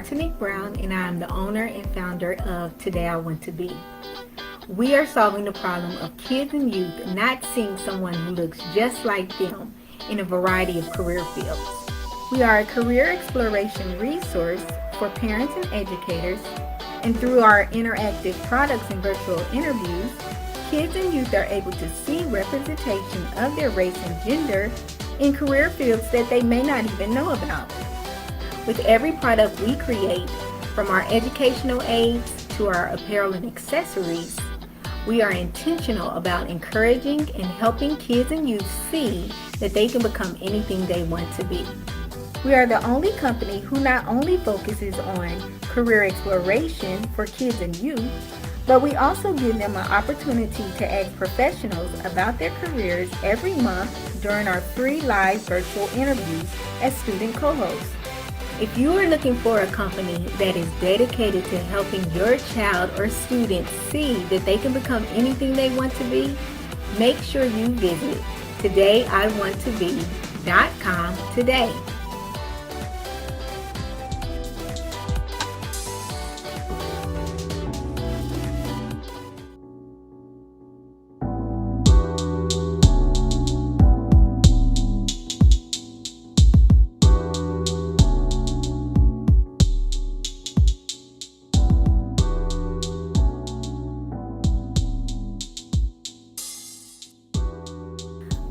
Martinique Brown, and I am the owner and founder of Today I Want to Be. We are solving the problem of kids and youth not seeing someone who looks just like them in a variety of career fields. We are a career exploration resource for parents and educators, and through our interactive products and virtual interviews, kids and youth are able to see representation of their race and gender in career fields that they may not even know about. With every product we create, from our educational aids to our apparel and accessories, we are intentional about encouraging and helping kids and youth see that they can become anything they want to be. We are the only company who not only focuses on career exploration for kids and youth, but we also give them an opportunity to ask professionals about their careers every month during our free live virtual interviews as student co-hosts. If you are looking for a company that is dedicated to helping your child or student see that they can become anything they want to be, make sure you visit todayiwanttobe.com today.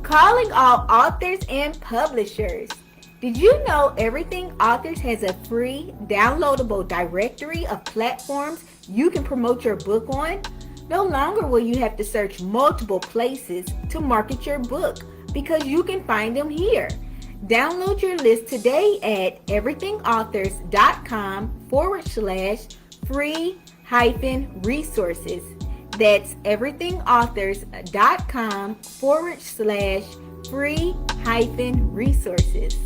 Calling all authors and publishers. Did you know Everything Authors has a free downloadable directory of platforms you can promote your book on? No longer will you have to search multiple places to market your book because you can find them here. Download your list today at everythingauthors.com/free-resources. That's everythingauthors.com/free-resources.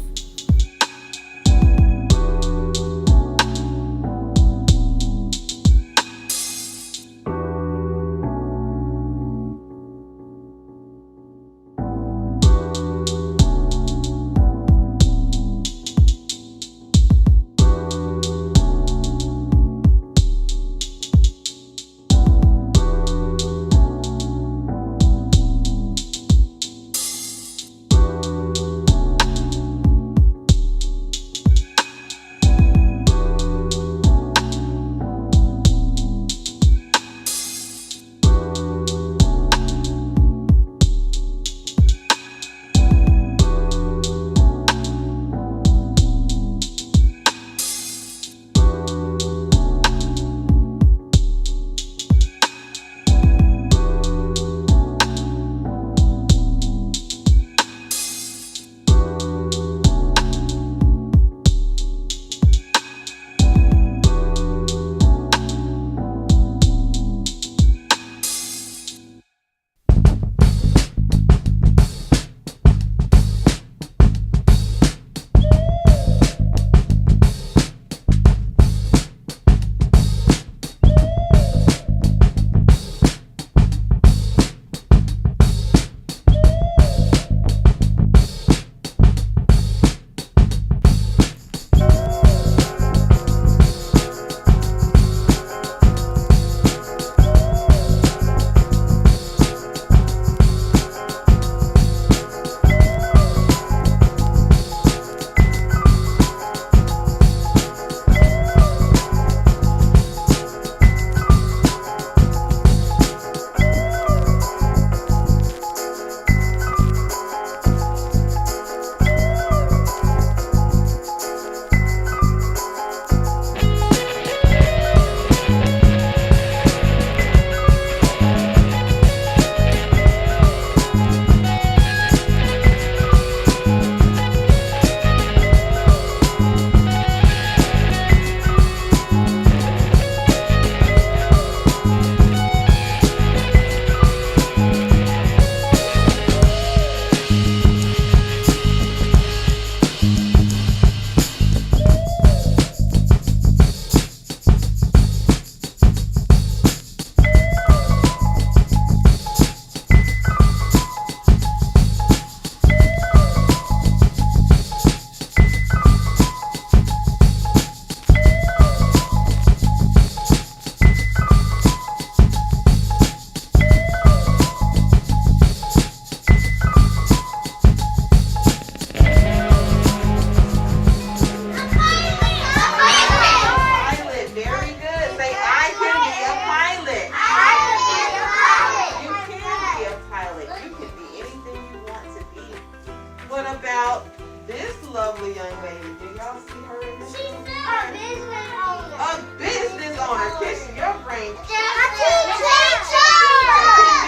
You can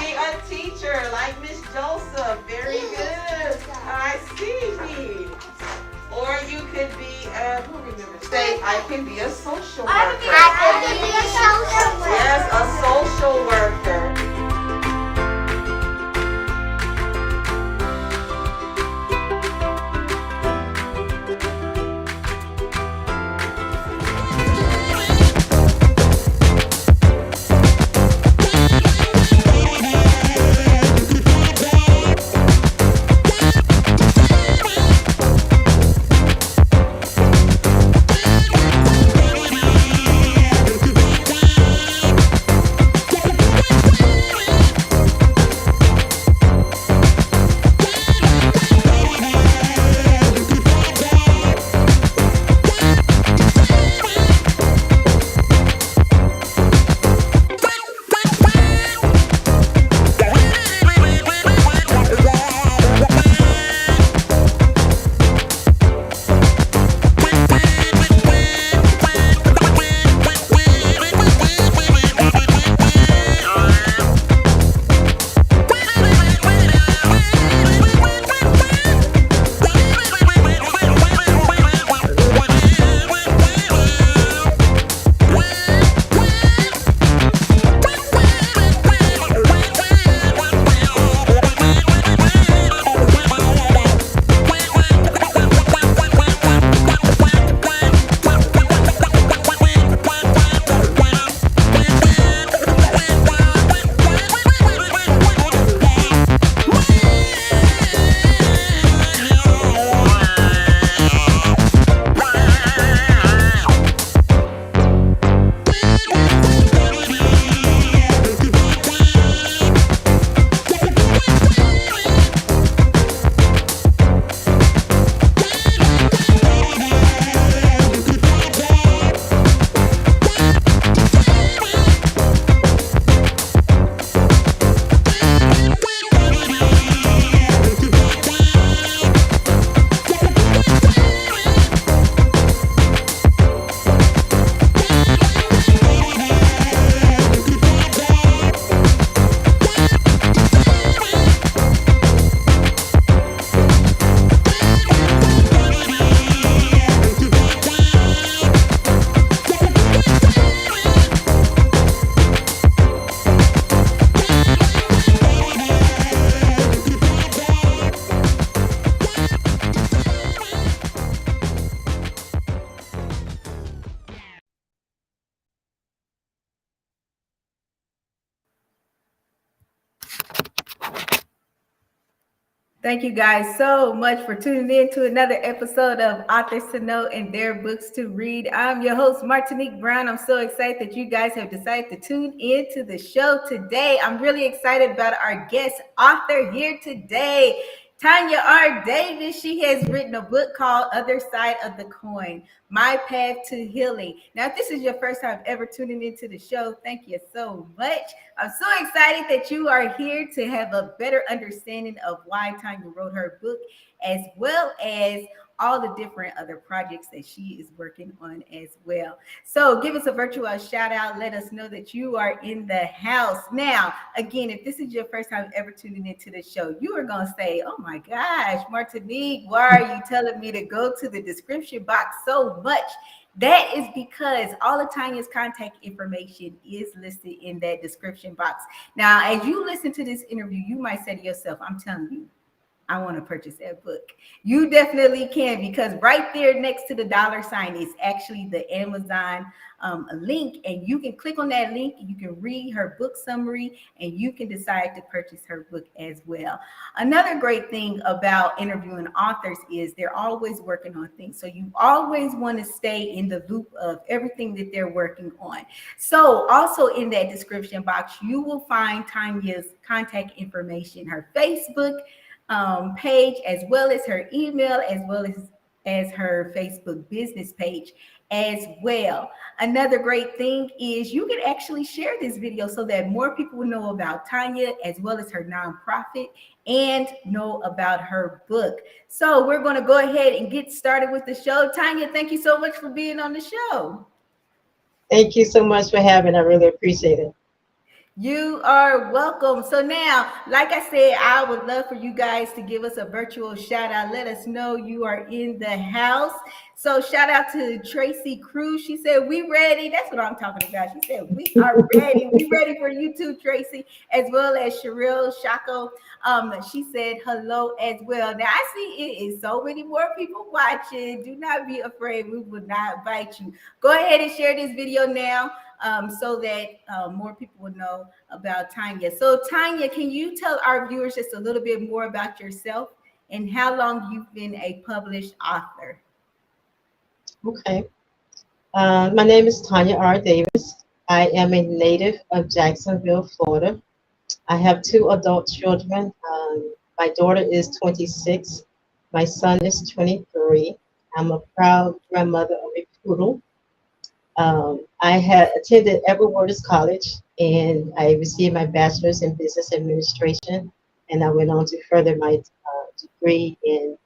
be a teacher like Miss Joseph. Very good. I see. Or you could be, who remembers? Say, I can be a social worker. Yes, a social worker. Thank you guys so much for tuning in to another episode of Authors to Know and Their Books to Read. I'm your host, Martinique Brown. I'm so excited that you guys have decided to tune in to the show today. I'm really excited about our guest author here today, Tonya R. Davis. She has written a book called Other Side of the Coin, My Path to Healing. Now, if this is your first time ever tuning into the show, thank you so much. I'm so excited that you are here to have a better understanding of why Tonya wrote her book, as well as all the different other projects that she is working on as well. So give us a virtual shout out. Let us know that you are in the house. Now, again, if this is your first time ever tuning into the show, you are going to say, oh my gosh, Martinique, why are you telling me to go to the description box so much? That is because all of Tonya's contact information is listed in that description box. Now, as you listen to this interview, you might say to yourself, I'm telling you, I want to purchase that book. You definitely can, because right there next to the $ is actually the Amazon link, and you can click on that link. You can read her book summary, and you can decide to purchase her book as well. Another great thing about interviewing authors is they're always working on things, so you always want to stay in the loop of everything that they're working on. So also in that description box, you will find Tonya's contact information, her Facebook page, as well as her email, as well as her Facebook business page as well. Another great thing is you can actually share this video so that more people will know about Tonya, as well as her nonprofit, and know about her book. So we're going to go ahead and get started with the show. Tonya, thank you so much for being on the show. Thank you so much for having. I really appreciate it. You are welcome. So now, like I said, I would love for you guys to give us a virtual shout out. Let us know you are in the house. So shout out to Tracy Cruz. She said, "We ready." That's what I'm talking about. She said, "We are ready. We ready for you too, Tracy," as well as Cheryl Shako. She said hello as well. Now I see it is so many more people watching. Do not be afraid. We will not bite you. Go ahead and share this video now, so that more people will know about Tonya. So, Tonya, can you tell our viewers just a little bit more about yourself and how long you've been a published author? Okay. My name is Tonya R. Davis. I am a native of Jacksonville, Florida. I have two adult children. My daughter is 26. My son is 23. I'm a proud grandmother of a poodle. I had attended Edward Waters College and I received my bachelor's in business administration. And I went on to further my degree in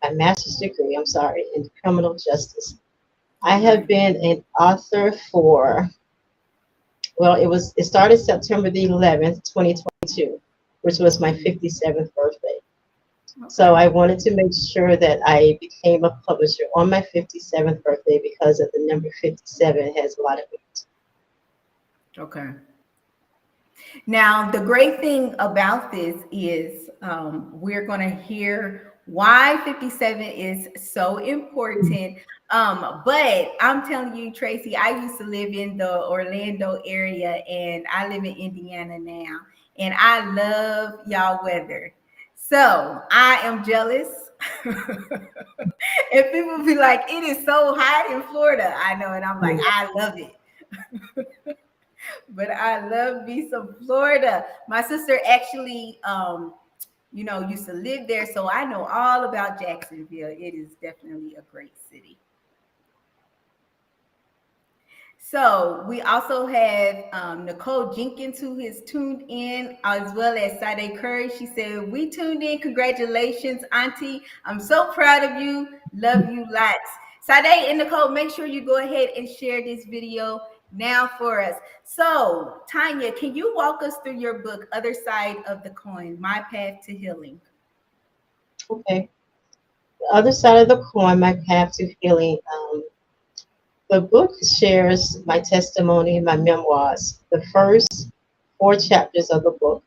my master's degree, I'm sorry, in criminal justice. I All have right. been an author for, well, it started September the 11th, 2022, which was my 57th birthday. So Okay. I wanted to make sure that I became a publisher on my 57th birthday because of the number 57 has a lot of weight. Okay. Now, the great thing about this is we're going to hear why 57 is so important. But I'm telling you, Tracy, I used to live in the Orlando area and I live in Indiana now. And I love y'all weather. So I am jealous. And people be like, it is so hot in Florida. I know. And I'm like, I love it. But I love me some Florida. My sister actually, used to live there, so I know all about Jacksonville. It is definitely a great city. So we also have Nicole Jenkins who is tuned in, as well as Sade Curry. She said, "We tuned in. Congratulations, Auntie. I'm so proud of you. Love you lots." Sade and Nicole, make sure you go ahead and share this video now for us. So, Tonya, can you walk us through your book, Other Side of the Coin, My Path to Healing? Okay. The other side of the coin, my path to healing. The book shares my testimony, my memoirs. The first four chapters of the book,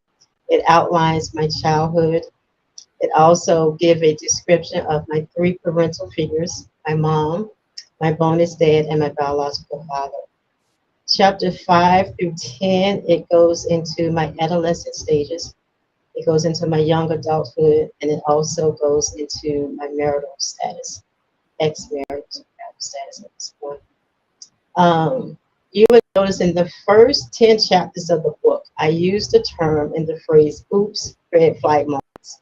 it outlines my childhood. It also gives a description of my three parental figures, my mom, my bonus dad, and my biological father. Chapter 5 through 10, it goes into my adolescent stages. It goes into my young adulthood, and it also goes into my marital status, ex-marriage status at this point. You would notice in the first 10 chapters of the book, I use the term and the phrase, oops, red flag moments.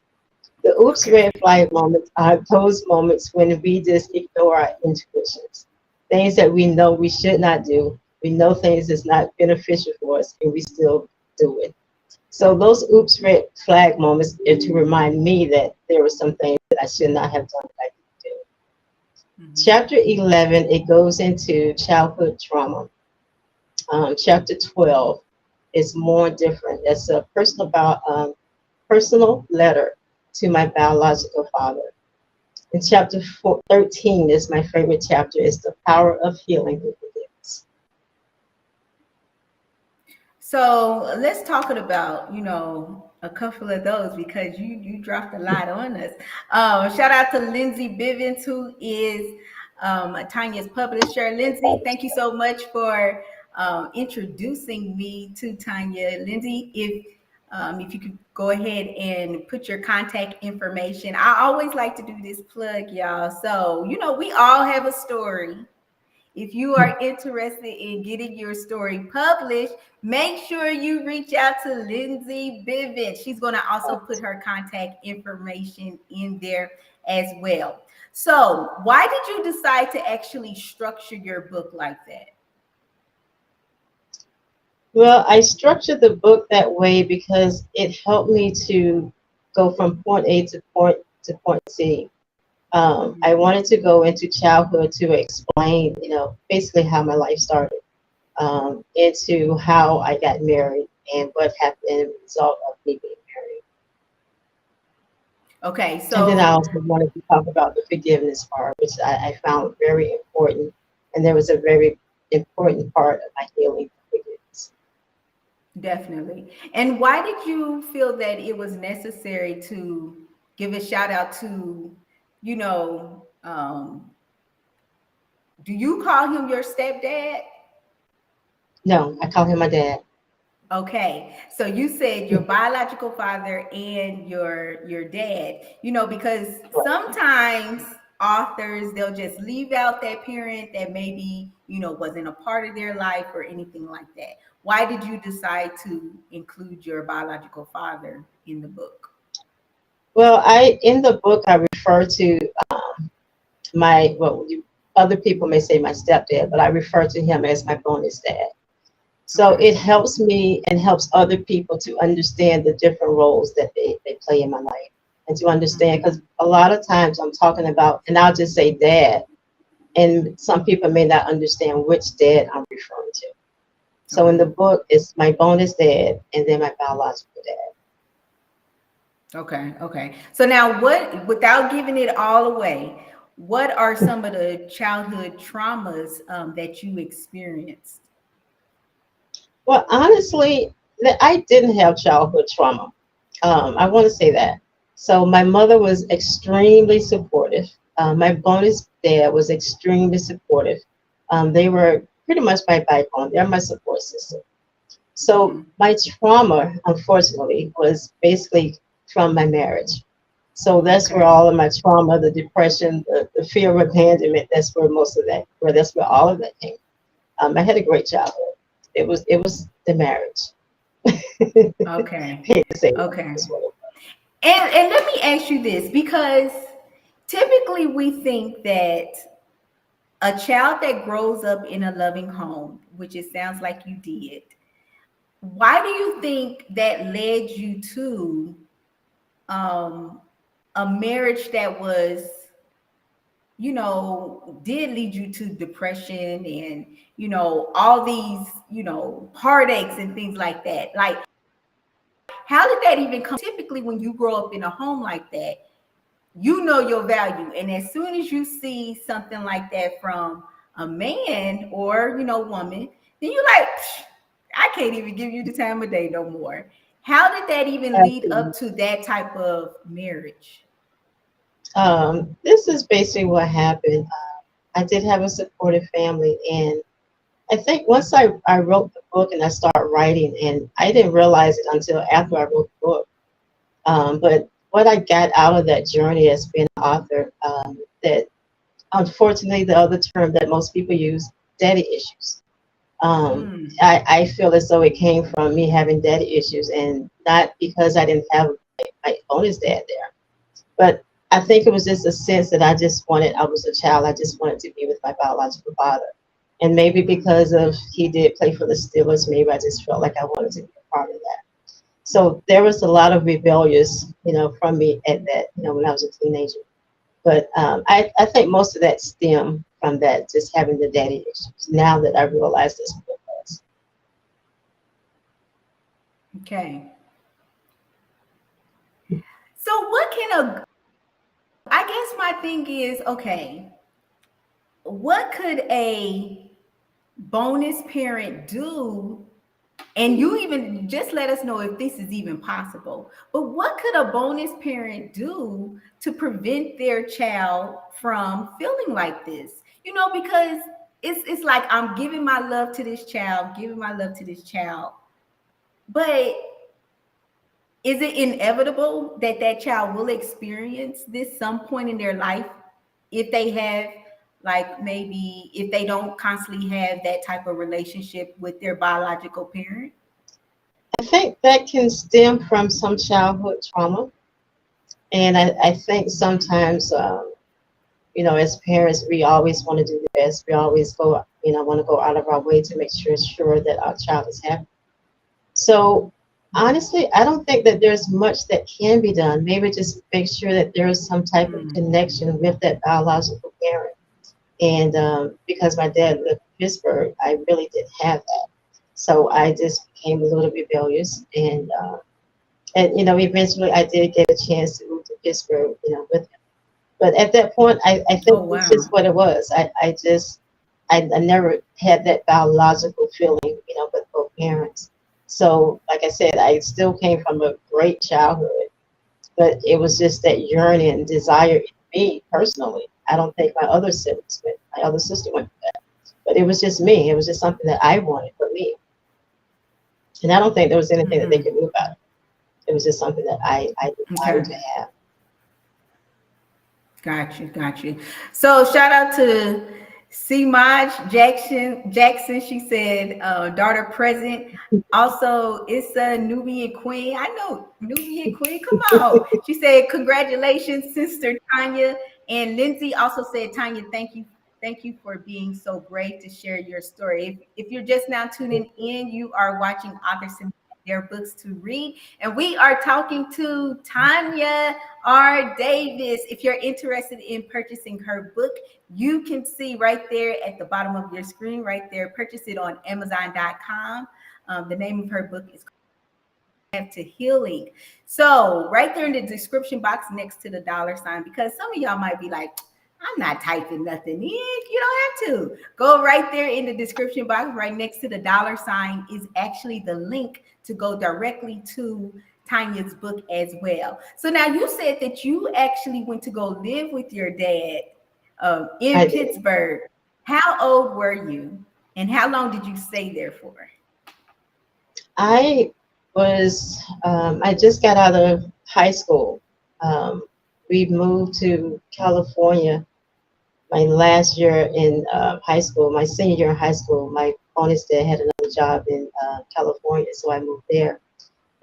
The oops, Okay. red flag moments are those moments when we just ignore our intuitions. Things that we know we should not do. We know things that's not beneficial for us, and we still do it. So those oops, red flag moments are to remind me that there were some things that I should not have done that I did do. Mhm. Chapter 11, it goes into childhood trauma. Chapter 12 is more different. It's a personal letter to my biological father. And chapter 13 is my favorite chapter. It's the power of healing through forgiveness. So let's talk about, a couple of those because you dropped a lot on us. Shout out to Lindsay Bivens, who is Tanya's publisher. Lindsay, thank you so much for introducing me to Tanya. Lindsay, if you could go ahead and put your contact information. I always like to do this plug, y'all. So, we all have a story. If you are interested in getting your story published, make sure you reach out to Lindsay Bivens. She's going to also put her contact information in there as well. So, why did you decide to actually structure your book like that? Well, I structured the book that way because it helped me to go from point A to point C. I Mhm. wanted to go into childhood to explain, basically how my life started. into how I got married and what happened as a result of me being married. Okay, And then I so also wanted to talk about the forgiveness part, which I found very important. And there was a very important part of my healing, forgiveness. definitely. And why did you feel that it was necessary to give a shout out to, you know, do you call him your stepdad? No, I call him my dad. Okay, so you said your biological father and your dad, because sometimes authors they'll just leave out that parent that maybe, wasn't a part of their life or anything like that. Why did you decide to include your biological father in the book? Well, in the book I refer to my other people may say my stepdad, but I refer to him as my bonus dad. So Okay. it helps me and helps other people to understand the different roles that they play in my life and to understand, because a lot of times I'm talking about, and I'll just say dad, and some people may not understand which dad I'm referring to. So in Okay. the book, it's my bonus dad and then my biological dad. Okay. Okay. So now without giving it all away, what are some of the childhood traumas that you experienced? Well, honestly, I didn't have childhood trauma. I want to say that. So my mother was extremely supportive. My bonus dad was extremely supportive. They were pretty much my backbone. They're my support system. So Mhm. my trauma, unfortunately, was basically from my marriage. So that's where Okay. all of my trauma, the depression, the fear of abandonment, that's where most of that, that's where all of that came. I had a great childhood. It was the marriage. Okay. Hate to say that. Okay. That's what it was. And let me ask you this, because typically we think that a child that grows up in a loving home, which it sounds like you did, why do you think that led you to um, a marriage that was, did lead you to depression and, all these, heartaches and things like that? Like, how did that even come? Typically, when you grow up in a home like that, you know your value. And as soon as you see something like that from a man or, woman, then you're like, I can't even give you the time of day no more. How did that even lead up Absolutely. to that type of marriage? This is basically what happened. I did have a supportive family, and I think once I wrote the book and I started writing, and I didn't realize it until after I wrote the book. But what I got out of that journey as being an author, that unfortunately the other term that most people use, daddy issues. Mm, I feel as though it came from me having daddy issues, and not because I didn't have my bonus dad there. But I think it was just a sense that I was a child, I just wanted to be with my biological father. And maybe mm. because of he did play for the Steelers, maybe I just felt like I wanted to be a part of that. So there was a lot of rebellious, from me at that, when I was a teenager. But I think most of that stemmed from that, just having the daddy issues. Now that I realize this what it was. Okay. So what can I guess my thing is, okay, what could a bonus parent do? And you even just let us know if this is even possible. But what could a bonus parent do to prevent their child from feeling like this? Because it's like I'm giving my love to this child, giving my love to this child. But is it inevitable that that child will experience this some point in their life if they have, like, maybe if they don't constantly have that type of relationship with their biological parent? I think that can stem from some childhood trauma. And I think sometimes, as parents, we always want to do the best. We always want to go out of our way to make sure that our child is happy. So honestly, I don't think that there's much that can be done. Maybe just make sure that there is some type of Mm, connection with that biological parent. And because my dad lived Pittsburgh, I really didn't have that. So I just became a little rebellious, and eventually I did get a chance to move to Pittsburgh, with him. But at that point, I think Oh it's wow. just what it was. I never had that biological feeling, with both parents. So, like I said, I still came from a great childhood, but it was just that yearning and desire in me personally. I don't think my other sister went through that, but it was just me. It was just something that I wanted for me, and I don't think there was anything that they Hmm. could do about it. It was just something that I desired to Okay. have. Got you, got you. So shout out to C Maj Jackson. Jackson, she said, daughter present. Also, it's a Nubian Queen. I know Nubian Queen. Come on. She said, congratulations, Sister Tanya. And Lindsay also said, Tanya, thank you. Thank you for being so brave to share your story. If you're just now tuning in, you are watching Authors and Their Books to Read. And we are talking to Tanya R. Davis. If you're interested in purchasing her book, you can see right there at the bottom of your screen, right there. Purchase it on Amazon.com. The name of her book is to Healing. So right there in the description box next to the dollar sign, because some of y'all might be like, I'm not typing nothing in. You don't have to. Go right there in the description box, right next to the dollar sign is actually the link to go directly to Tanya's book as well. So now you said that you actually went to go live with your dad in I did. Pittsburgh. How old were you? And how long did you stay there for? I I just got out of high school. Um, we moved to California my last year in high school, my senior year in high school. My bonus dad had another job in California, so I moved there.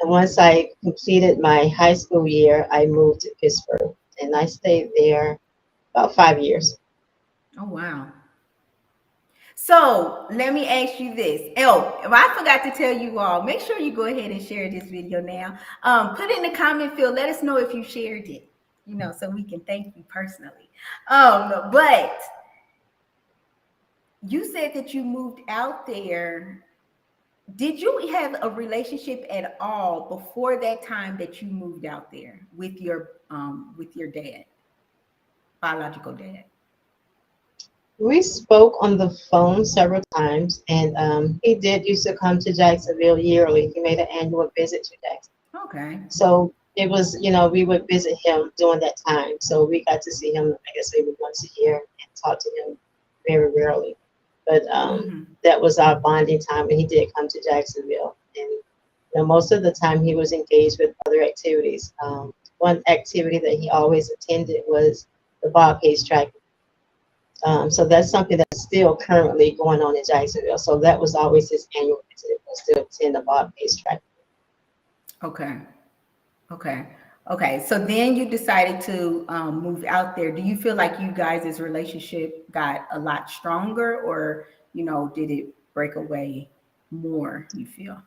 And once I completed my high school year, I moved to Pittsburgh, and I stayed there about 5 years. Oh, wow. So let me ask you this. Oh, if I forgot to tell you all, make sure you go ahead and share this video now. Put in the comment field. Let us know if you shared it, so we can thank you personally. But you said that you moved out there. Did you have a relationship at all before that time that you moved out there with your dad, biological dad? We spoke on the phone several times, and he did used to come to Jacksonville yearly. He made an annual visit to Jacksonville. Okay. So it was, we would visit him during that time. So we got to see him, I guess, maybe once a year and talk to him very rarely. But Mm-hmm. that was our bonding time, and he did come to Jacksonville. And most of the time he was engaged with other activities. One activity that he always attended was the Bobcase track. So that's something that's still currently going on in Jacksonville. So that was always his annual visit, was to attend the Bobcase track. Okay. Okay. Okay. So then you decided to move out there. Do you feel like you guys' relationship got a lot stronger, or, did it break away more, you feel?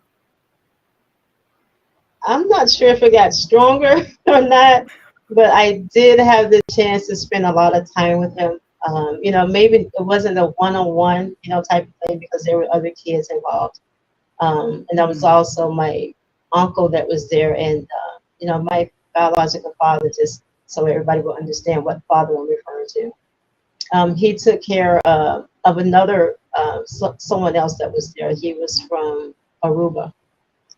I'm not sure if it got stronger or not, but I did have the chance to spend a lot of time with him. Maybe it wasn't a one-on-one, type of thing because there were other kids involved. And there was Mm-hmm. also my uncle that was there, and my biological father, just so everybody will understand what father I'm referring to. He took care of another someone else that was there. He was from Aruba,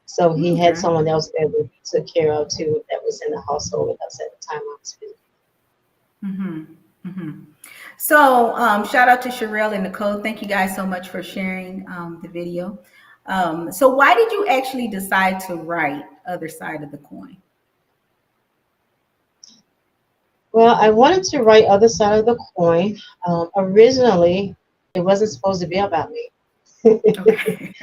so he had Okay. someone else there that he took care of too. That was in the household with us at the time I was visiting. Mm-hmm. Mm-hmm. So shout out to Sherelle and Nicole. Thank you guys so much for sharing the video. So why did you actually decide to write Other Side of the Coin? Well, I wanted to write Other Side of the Coin. Originally, it wasn't supposed to be about me. Okay.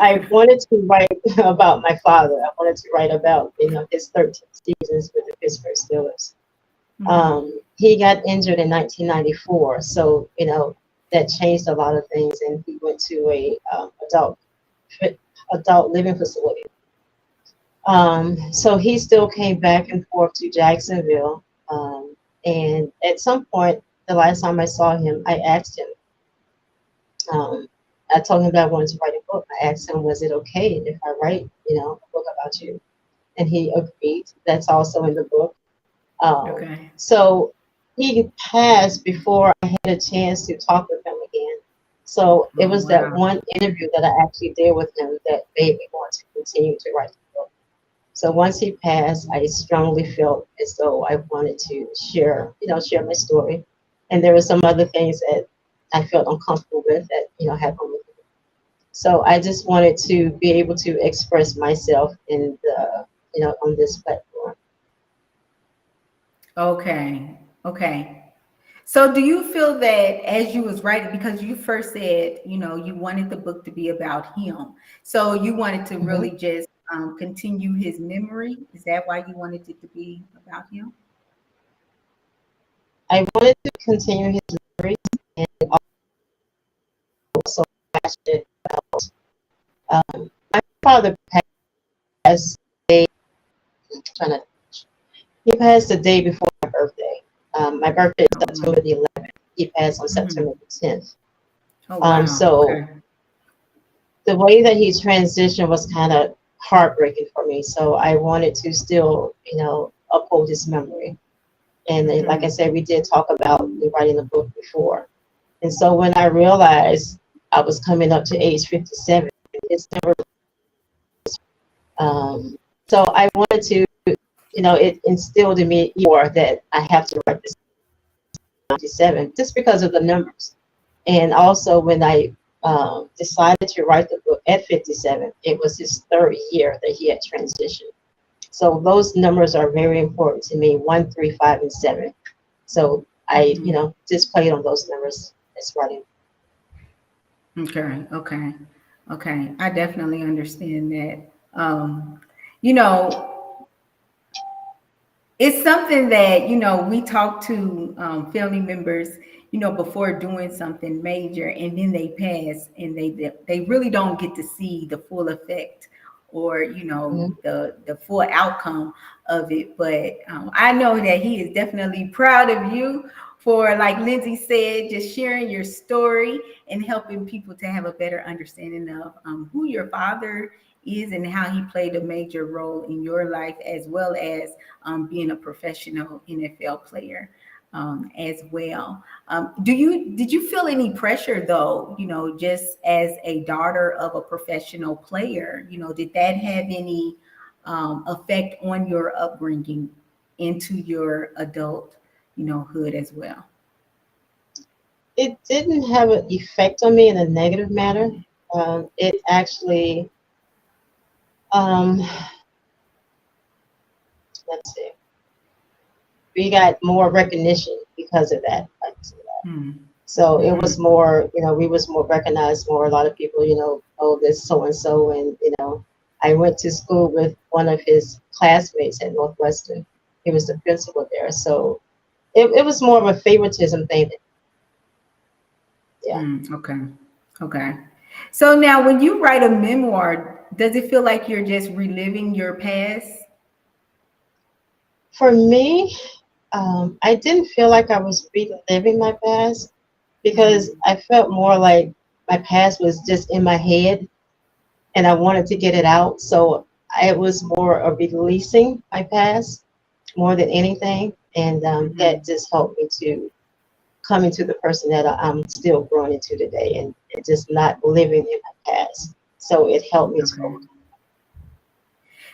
I wanted to write about my father. I wanted to write about, his 13 seasons with the Pittsburgh Steelers. Mm-hmm. He got injured in 1994, so that changed a lot of things, and he went to a adult living facility. So he still came back and forth to Jacksonville, and at some point, the last time I saw him, I asked him, Um, I told him that I wanted to write a book. I asked him, was it okay if I write, a book about you? And he agreed. That's also in the book. Okay. So he passed before I had a chance to talk with him again. So it Oh was that wow. one interview that I actually did with him that made me want to continue to write the book. So once he passed, I strongly felt as though I wanted to share my story. And there were some other things that I felt uncomfortable with that, happened with him. So I just wanted to be able to express myself on this platform. Okay. Okay. So do you feel that as you was writing, because you first said, you wanted the book to be about him. So you wanted to Mhm. really just continue his memory. Is that why you wanted it to be about him? I wanted to continue his memories and also passionate about. My father passed the day, trying to, he passed the day before my birthday. My birthday is Oh wow. September the 11th. He passed on Hmm. September the 10th. Oh wow. So Okay. the way that he transitioned was kind of heartbreaking for me. So I wanted to still, uphold his memory. And like I Hmm. said, we did talk about me writing a book before. And so when I realized I was coming up to age 57, it's never, um, so I wanted to, it instilled in me more that I have to write this 57 just because of the numbers. And also when I decided to write the book at 57, it was his third year that he had transitioned. So those numbers are very important to me, 1, 3, 5, and 7. So I, Hmm. just played on those numbers as writing. Okay. Okay. Okay. I definitely understand that. You know, it's something that we talk to family members before doing something major, and then they pass, and they really don't get to see the full effect, or Mhm. the full outcome of it. But I know that he is definitely proud of you for, like Lindsay said, just sharing your story and helping people to have a better understanding of who your father is and how he played a major role in your life, as well as being a professional NFL player as well. Did you feel any pressure though? Just as a daughter of a professional player, did that have any effect on your upbringing into your adult, hood as well? It didn't have an effect on me in a negative manner. It actually, um, let's see, we got more recognition because of that. Hmm. So it Hmm. was more, we was more recognized more. A lot of people, oh, this so and so, and I went to school with one of his classmates at Northwestern. He was the principal there, so it was more of a favoritism thing. Yeah. Okay. Okay. So now, when you write a memoir, does it feel like you're just reliving your past? For me, I didn't feel like I was reliving my past because Hmm. I felt more like my past was just in my head and I wanted to get it out. So it was more of releasing my past more than anything. And that Hmm. just helped me to come into the person that I'm still growing into today and just not living in my past. So it helped me to Okay. overcome.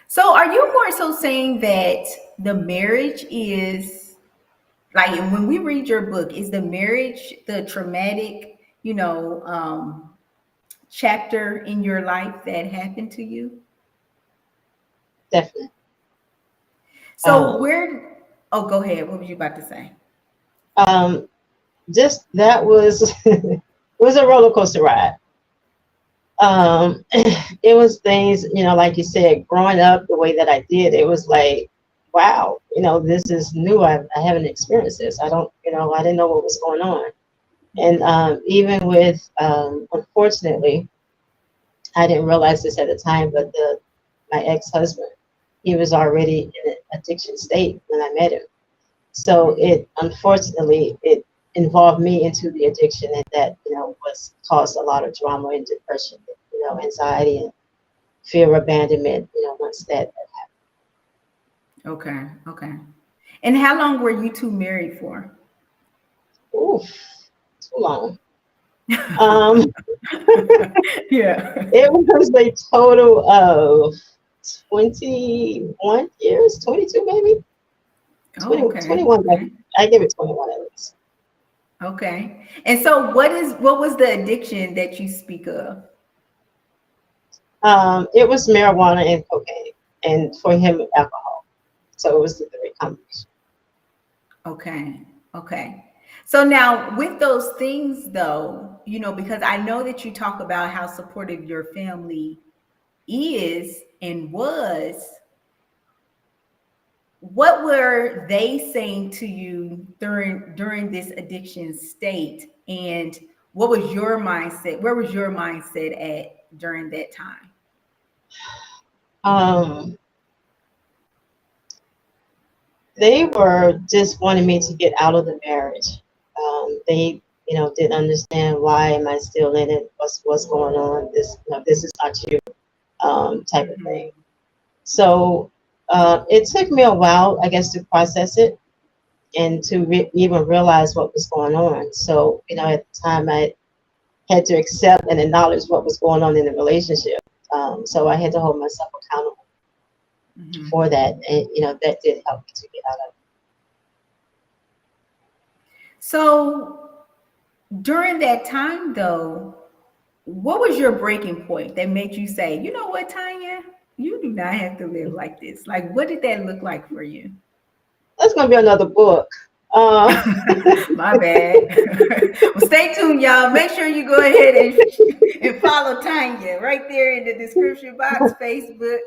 So, are you more so saying that the marriage is like, when we read your book, is the marriage the traumatic, chapter in your life that happened to you? Definitely. So, Um, where, oh, go ahead. What was you about to say? um, just that was it was a roller coaster ride. It was things, like you said, growing up the way that I did, it was like, wow, this is new. I haven't experienced this. I don't, I didn't know what was going on. And even with, unfortunately, I didn't realize this at the time, but my ex-husband, he was already in an addiction state when I met him. So Mhm. unfortunately, it involved me into the addiction, and that was caused a lot of drama and depression, anxiety and fear of abandonment. Once that Okay. Okay. And how long were you two married for? oof, too long. Um, Yeah. it was a total of 21 years, 22 maybe, Oh, 20, okay. 21 Okay. maybe. I give it 21 at least. Okay. And so what was the addiction that you speak of? It was marijuana and cocaine, and for him, alcohol. So it was the three combination. Okay. Okay. So now with those things though, because I know that you talk about how supportive your family is and was, what were they saying to you during this addiction state, and what was your mindset? Where was your mindset at during that time? Um, they were just wanting me to get out of the marriage. They, didn't understand why am I still in it? What's going on? This is not you, type of thing. Mhm. So it took me a while, I guess, to process it and to even realize what was going on. So, at the time, I had to accept and acknowledge what was going on in the relationship. So I had to hold myself accountable Mhm. for that, and that did help me to get out of So during that time though, what was your breaking point that made you say, you know what, Tanya, you do not have to live like this? Like, what did that look like for you? That's going to be another book. Uh, My bad. Well, stay tuned, y'all. Make sure you go ahead and follow Tanya right there in the description box, Facebook.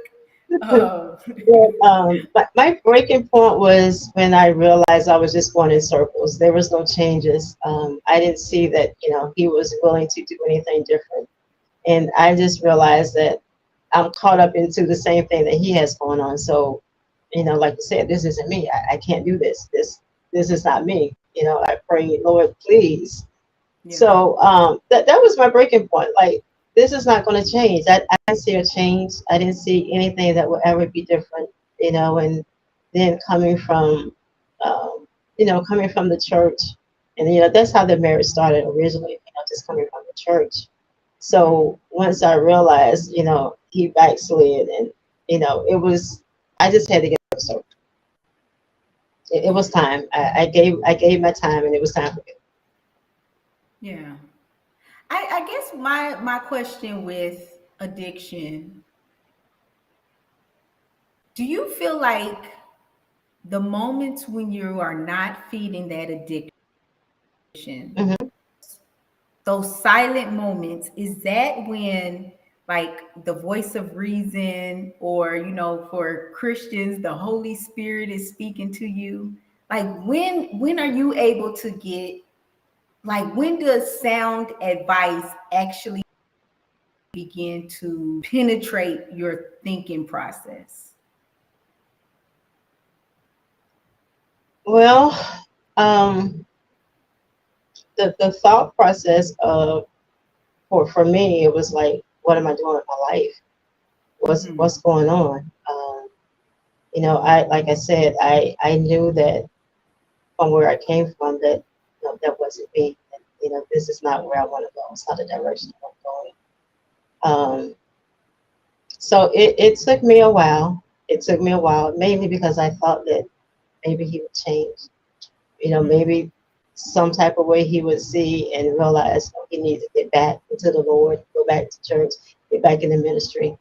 Um, but my breaking point was when I realized I was just going in circles. There was no changes. I didn't see that, he was willing to do anything different. And I just realized that I'm caught up into the same thing that he has going on. So, like you said, this isn't me. I can't do this. This is not me. I pray, Lord, please. yeah, So that was my breaking point. Like, this is not going to change. I didn't see a change. I didn't see anything that would ever be different. And then coming from the church, and that's how the marriage started originally. Just coming from the church. mhm. So once I realized, he backslid, and it was, I just had to get up. So it was time. I gave my time, and it was time for me. Yeah. I guess my question with addiction, do you feel like the moments when you are not feeding that addiction, Hmm. those silent moments, is that when like the voice of reason, or for Christians the Holy Spirit is speaking to you? Like, when are you able to get, like, when does sound advice actually begin to penetrate your thinking process? Well, um, the thought process of for me, it was like, what am I doing with my life? What's Hmm. going on? I like I said, I knew that from where I came from, that that wasn't me. And, this is not where I want to go. It's not the direction I'm going. So it took me a while. It took me a while, mainly because I thought that maybe he would change. Hmm. Maybe some type of way he would see and realize, he needs to get back into the Lord, go back to church, get back in the ministry.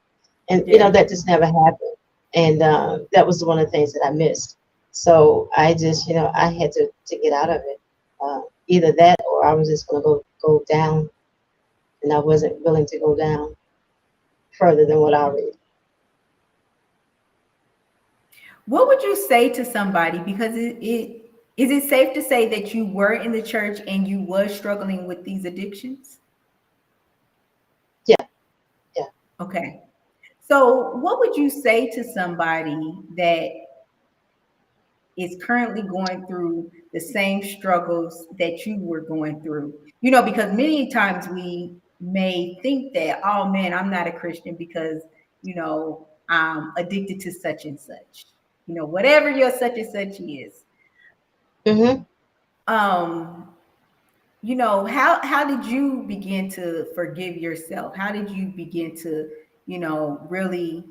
And, Yeah. that just never happened. And that was one of the things that I missed. So I just, I had to get out of it. Either that, or I was just going to go down. And I wasn't willing to go down further than what I already. What would you say to somebody, because it is it safe to say that you were in the church and you was struggling with these addictions? Yeah, yeah. Okay. So what would you say to somebody that is currently going through the same struggles that you were going through. You know, because many times we may think that, oh man, I'm not a Christian because, you know, I'm addicted to such and such. You know, whatever your such and such is. Mm-hmm. Um, you know, how did you begin to forgive yourself? How did you begin to, you know, really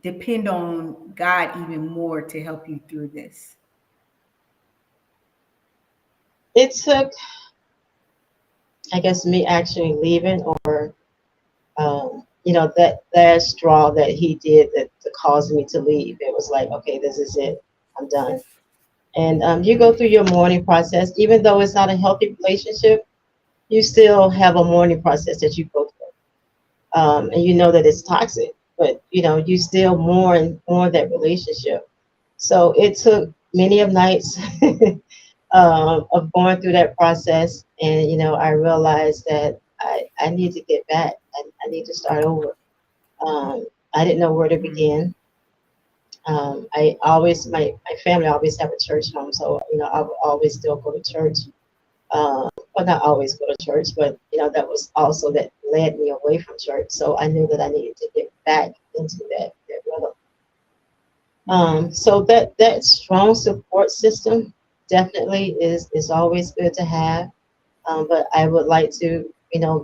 depend on God even more to help you through this? It took, I guess, me actually leaving, or that straw that he did that caused me to leave. It was like, okay, this is it. I'm done. And you go Mm-hmm. through your mourning process, even though it's not a healthy relationship. You still have a mourning process that you go through, and you know that it's toxic, but you still mourn that relationship. So it took many of nights of going through that process, and I realized that I need to get back. I need to start over. I didn't know where to Mm-hmm. begin. My family always have a church home, so I would always still go to church. Well, not always go to church, but that was also that led me away from church. So I knew that I needed to get back into that rhythm. Mm-hmm. So that strong support system definitely is always good to have. But I would like to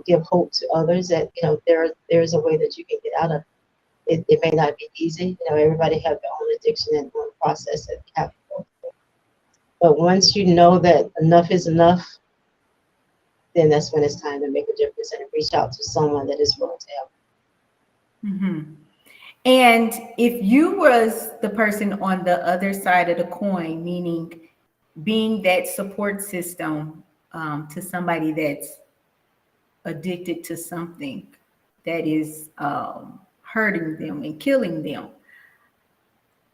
give hope to others that there's a way that you can get out of it. It may not be easy. Everybody have their own addiction and own process that you have to go through. But once you know that enough is enough, then that's when it's time to make a difference and reach out to someone that is willing to help. Mm-hmm. And if you was the person on the other side of the coin, meaning being that support system to somebody that's addicted to something that is hurting them and killing them,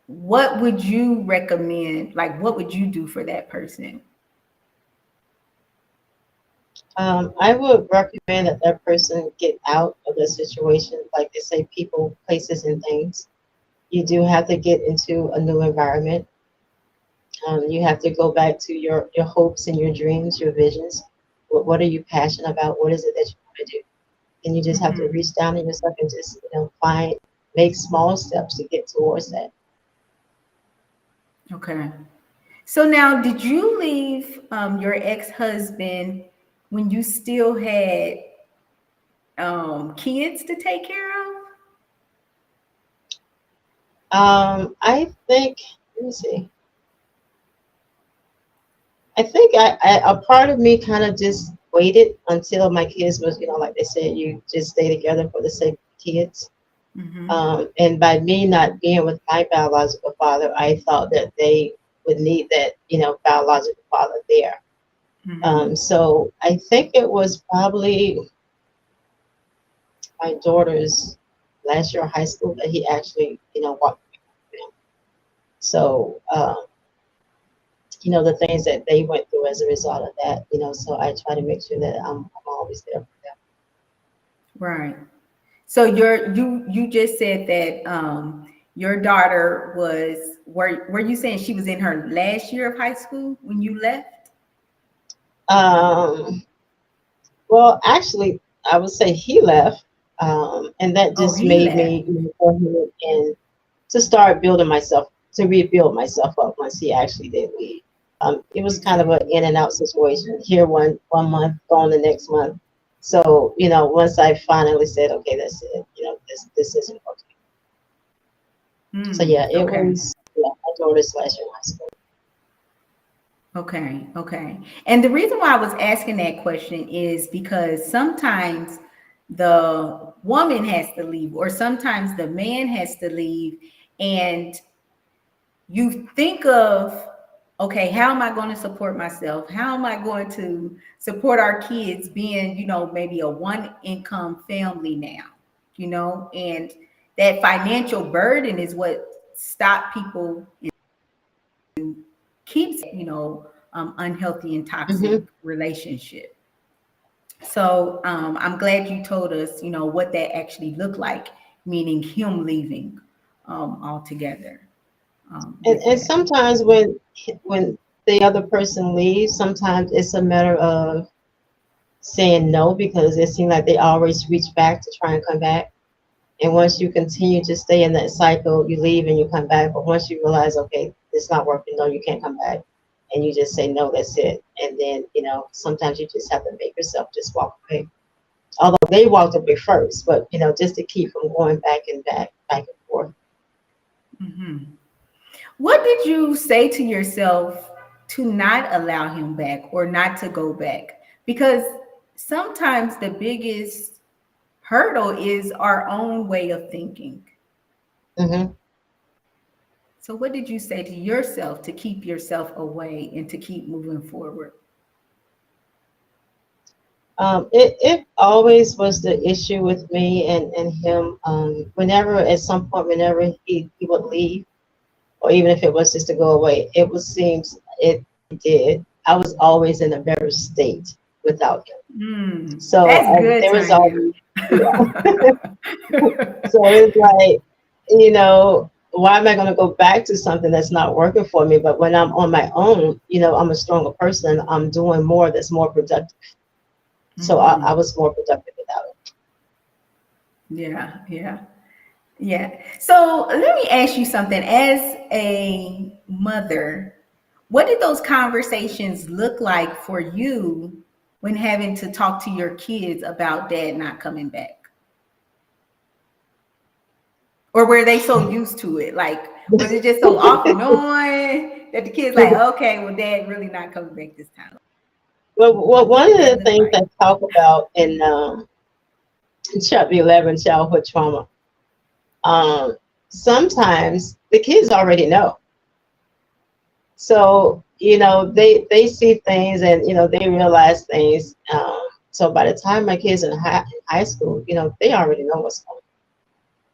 what would you recommend? Like, what would you do for that person? I would recommend that that person get out of the situation. Like they say, people, places, and things. You do have to get into a new environment. You have to go back to your hopes and your dreams, your visions. What are you passionate about? What is it that you want to do? And you just have to Hmm. reach down in yourself and just make small steps to get towards that. Okay. So now, did you leave your ex-husband when you still had kids to take care of? I think. Let me see. I think a part of me kind of just waited until my kids was, like they said, you just stay together for the sake of the kids. Mm-hmm. And by me not being with my biological father, I thought that they would need that, biological father there. Mm-hmm. So I think it was probably my daughter's last year of high school that he actually, walked with them. So, the things that they went through as a result of that, so I try to make sure that I'm always there for them. Right. So you just said that your daughter was, were you saying she was in her last year of high school when you left? Um, well, actually, I would say he left, and that Oh, just he made left. me go ahead and to start building myself, to rebuild myself up once he actually did leave. It was kind of Okay. an in and out situation. Here one month, gone the next month. So once I finally said, okay, that's it. This isn't okay. So yeah, it Okay. was my daughter's last year in high school. Okay. Okay. And the reason why I was asking that question is because sometimes the woman has to leave, or sometimes the man has to leave, and you think of, okay, how am I going to support myself? How am I going to support our kids being, maybe a one income family now, and that financial burden is what stop people, keeps, unhealthy and toxic Hmm. relationship. So I'm glad you told us, what that actually looked like, meaning him leaving altogether. with And that. sometimes when the other person leaves, sometimes it's a matter of saying no because it seems like they always reach back to try and come back. And once you continue to stay in that cycle, you leave and you come back. But once you realize, okay, it's not working, no, you can't come back. And you just say, no, that's it. And then, sometimes you just have to make yourself just walk away. Although they walked away first, but, just to keep from going back and back and forth. What did you say to yourself to not allow him back or not to go back? Because sometimes the biggest hurdle is our own way of thinking. Hmm. So, what did you say to yourself to keep yourself away and to keep moving forward? It always was the issue with me and him. Whenever, at some point, whenever he would leave, or even if it was just to go away, it was seems it did. I was always in a better state without him. So That's good, there was Tonya. always, yeah. So it's like, why am I going to go back to something that's not working for me? But when I'm on my own, I'm a stronger person. I'm doing more that's more productive. So I was more productive without it. Yeah, yeah. Yeah. So let me ask you something. As a mother, what did those conversations look like for you when having to talk to your kids about dad not coming back? Or were they so used to it? Like, was it just so off and on that the kids like, okay, well, dad really not coming back this time? Well, What one did of that the look things like? I talk about in chapter 11, childhood trauma, sometimes the kids already know. So, they see things and, they realize things. So by the time my kids in high school, they already know what's going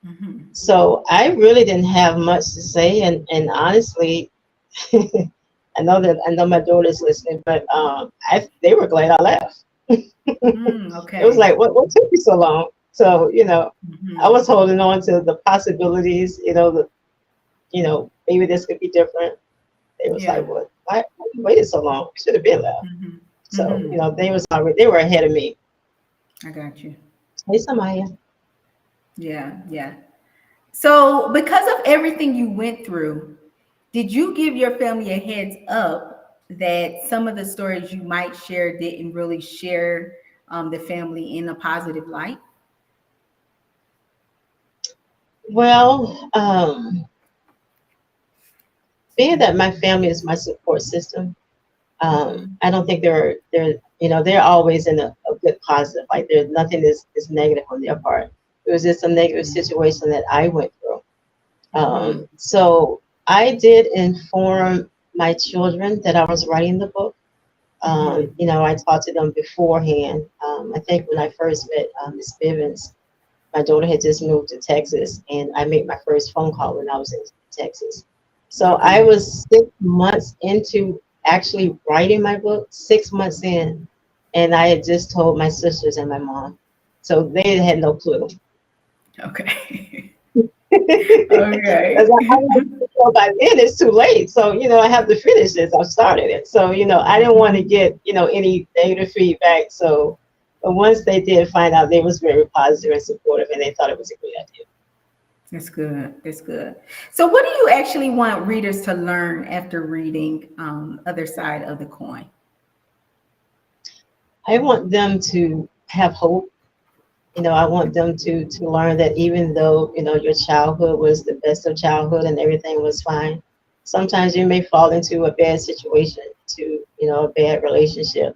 on. So I really didn't have much to say. And honestly, I know my daughter's listening, but they were glad I left. It was Okay. like, what took you so long? So, I was holding on to the possibilities, maybe this could be different. They was like, Yeah. "What? Why you waited so long? You should have been left." hmm So, hmm they were ahead of me. I got you. Hey, Samaya. Yeah. Yeah. So, because of everything you went through, did you give your family a heads up that some of the stories you might share didn't really share the family in a positive light? Well, being that my family is my support system, I don't think they're always in a good positive. Like there's nothing is negative on their part. It was just a negative situation that I went through. Mm-hmm. So I did inform my children that I was writing the book. Mm-hmm. I talked to them beforehand. I think when I first met Miss Bivens, my daughter had just moved to Texas, and I made my first phone call when I was in Texas. So I Okay. was 6 months into actually writing my book, 6 months in, and I had just told my sisters and my mom. So they had no clue. Okay. Because Okay. by then it's too late. So, I have to finish this. I've started it. So, I didn't want to Mhm. get, any negative feedback. So, but once they did find out, they was very positive and supportive, and they thought it was a great idea. That's good. That's good. So, what do you actually want readers to learn after reading Other Side of the Coin? I want them to have hope. I want them to learn that even though, your childhood was the best of childhood and everything was fine, sometimes you may fall into a bad situation, to, a bad relationship,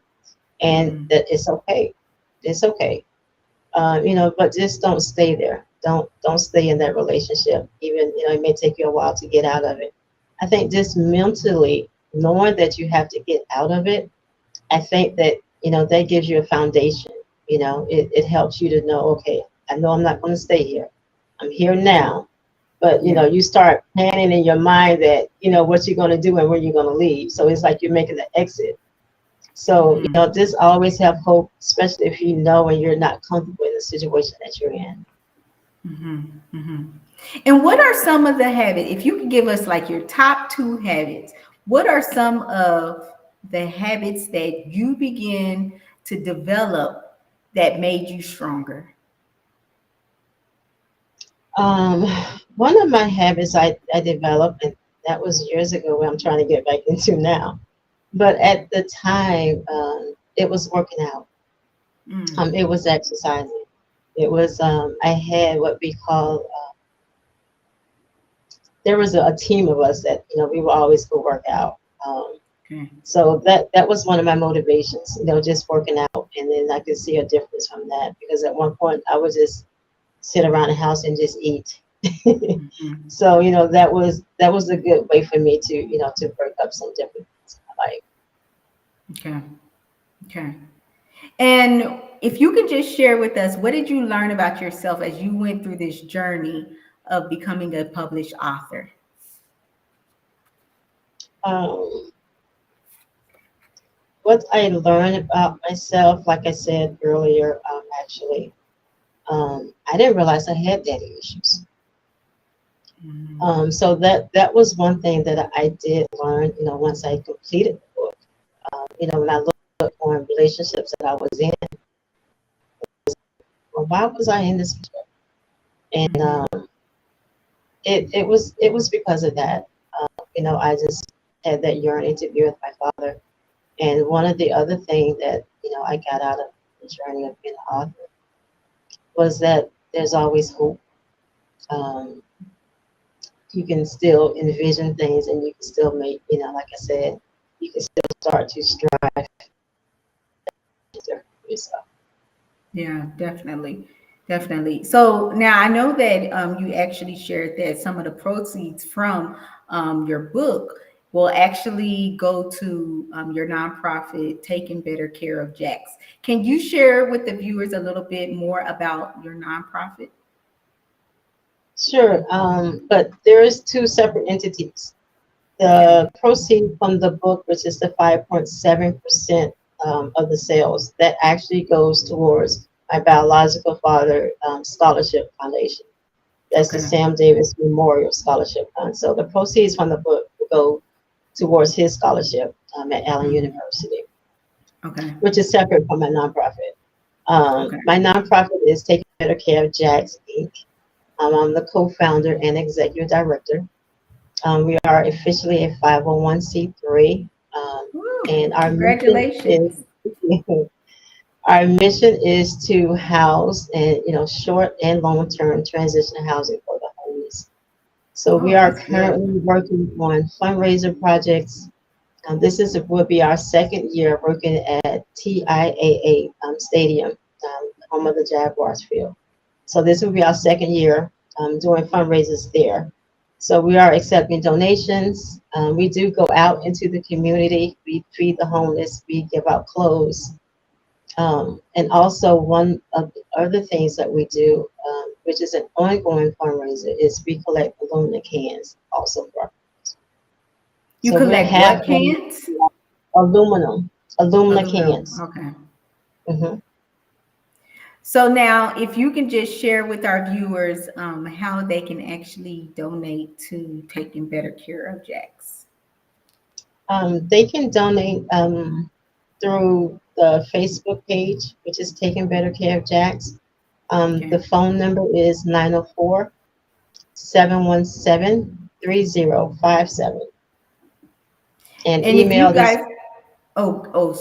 and Mm-hmm. that it's okay. It's okay. But just don't stay there. Don't stay in that relationship. Even, it may take you a while to get out of it. I think just mentally knowing that you have to get out of it, I think that, that gives you a foundation. It helps you to know, okay, I know I'm not going to stay here. I'm here now. But, Yeah. you start planning in your mind that, what you're going to do and where you're going to leave. So it's like you're making an exit. So, Mm-hmm. just always have hope, especially if you know and you're not comfortable in the situation that you're in. Hmm. And what are some of the habits? If you could give us like your top two habits, what are some of the habits that you begin to develop that made you stronger? Um, One of my habits I developed, and that was years ago, what I'm trying to get back into now. But at the time, it was working out. Mm, It was exercising. It was, I had what we call, there was a team of us that, we would always go work out. okay. So that was one of my motivations, just working out. And then I could see a difference from that because at one point I would just sit around the house and just eat. Hmm. So, that was a good way for me to, to break up some different things in my life. Okay. Okay. And if you could just share with us, what did you learn about yourself as you went through this journey of becoming a published author? Um, what I learned about myself, like I said earlier, actually, I didn't realize I had daddy issues. Mhm. So that was one thing that I did learn, once I completed the book. When I looked on relationships that I was in, well, why was I in this? And Mhm. it was because of that. I just had that yearning to be with my father. And one of the other things that I got out of the journey of being an author was that there's always hope. Um, you can still envision things, and you can still make, like I said, you can still start to strive for yourself. Yeah, definitely. Definitely. So now I know that you actually shared that some of the proceeds from your book will actually go to your nonprofit, Taking Better Care of Jacks. Can you share with the viewers a little bit more about your nonprofit? Sure, but there is two separate entities. Okay. The proceeds from the book, which is the 5.7% of the sales, that actually goes towards my biological father scholarship foundation. That's the Okay. Sam Davis Memorial Scholarship Fund. So the proceeds from the book will go towards his scholarship at Allen Mhm. University, Okay. which is separate from my nonprofit. Okay. My nonprofit is Taking Better Care of Jacks Inc. I'm the co-founder and executive director. We are officially a 501c3, Woo, and our mission is congratulations. our mission is to house and short and long term transition housing for the homeless. So we Oh, are that's good. currently working on fundraiser projects. This will be our second year working at TIAA Stadium, home of the Jaguars field. So this will be our second year doing fundraisers there. So we are accepting donations. We do go out into the community. We feed the homeless. We give out clothes. And also one of the other things that we do, which is an ongoing fundraiser, is we collect aluminum cans also for our. You So we collect what have them cans? aluminum, aluminum Aluminum. cans. Okay. Hmm. So now, if you can just share with our viewers how they can actually donate to taking better care of Jax. They can donate through the Facebook page, which is Taking Better Care of Jacks. Okay. The phone number is 904-717-3057. And And if you email is, guys,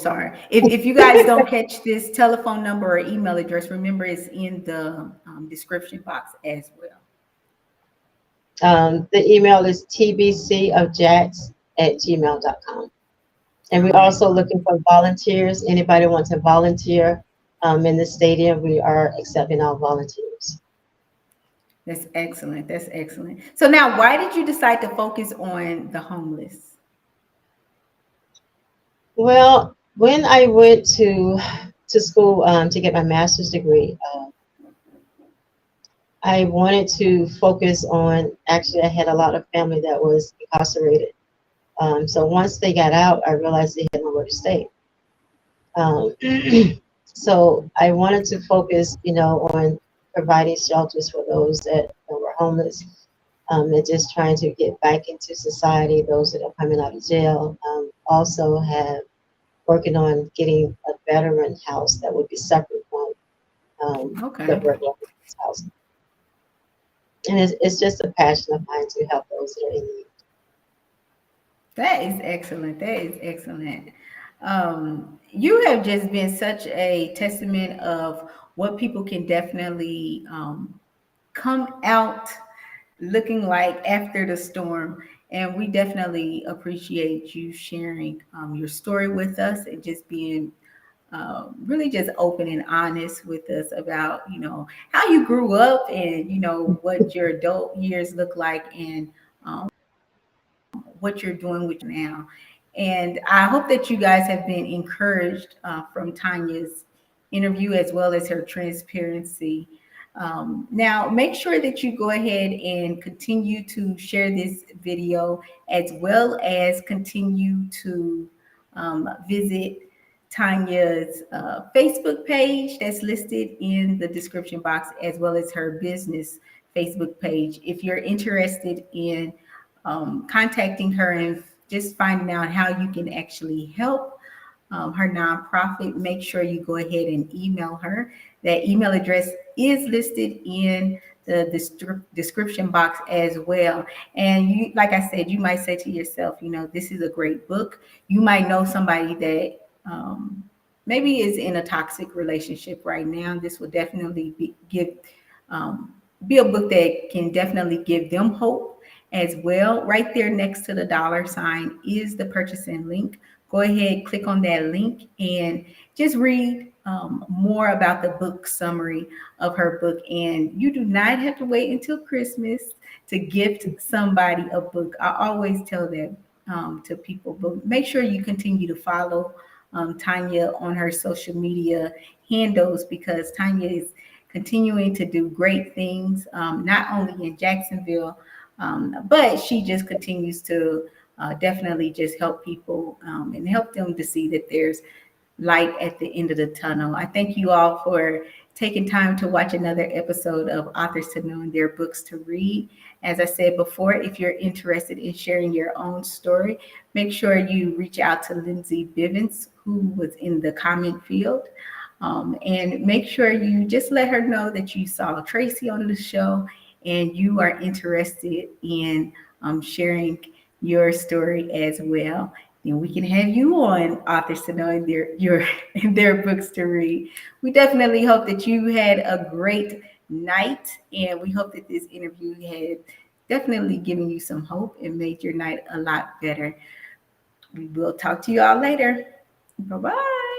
sorry. If you guys don't catch this telephone number or email address, remember it's in the description box as well. the email is tbcofjacks@gmail.com. And we're All right. also looking for volunteers. Anybody wants to volunteer in the stadium, we are accepting all volunteers. That's excellent. That's excellent. So now, why did you decide to focus on the homeless? Well, when I went to school to get my master's degree, I wanted to focus on. Actually, I had a lot of family that was incarcerated. So once they got out, I realized they had nowhere to stay. Um, so I wanted to focus, on providing shelters for those that were homeless, and just trying to get back into society, those that are coming out of jail. Also have working on getting a veteran house that would be separate from the Okay. regular house. And it's just a passion of mine to help those that are in need. That is excellent. That is excellent. You have just been such a testament of what people can definitely come out looking like after the storm. And we definitely appreciate you sharing your story with us and just being really just open and honest with us about, how you grew up and, what your adult years look like and what you're doing with now. And I hope that you guys have been encouraged from Tanya's interview as well as her transparency. Now, make sure that you go ahead and continue to share this video as well as continue to visit Tanya's Facebook page that's listed in the description box, as well as her business Facebook page. If you're interested in contacting her and just finding out how you can actually help her nonprofit, make sure you go ahead and email her. That email address is listed in the description box as well. And you, like I said, you might say to yourself, this is a great book. You might know somebody that maybe is in a toxic relationship right now. This will definitely be a book that can definitely give them hope as well. Right there next to the dollar sign is the purchasing link. Go ahead, click on that link, and just read more about the book summary of her book. And you do not have to wait until Christmas to gift somebody a book. I always tell that to people, but make sure you continue to follow Tanya on her social media handles, because Tanya is continuing to do great things, not only in Jacksonville, but she just continues to definitely just help people and help them to see that there's light at the end of the tunnel. I thank you all for taking time to watch another episode of Authors to Know and Their Books to Read. As I said before, if you're interested in sharing your own story, make sure you reach out to Lindsay Bivens, who was in the comment field. And make sure you just let her know that you saw Tracy on the show and you are interested in sharing your story as well. Then we can have you on Authors to Know and their books to read. We definitely hope that you had a great night, and we hope that this interview had definitely given you some hope and made your night a lot better. We will talk to you all later. Bye bye.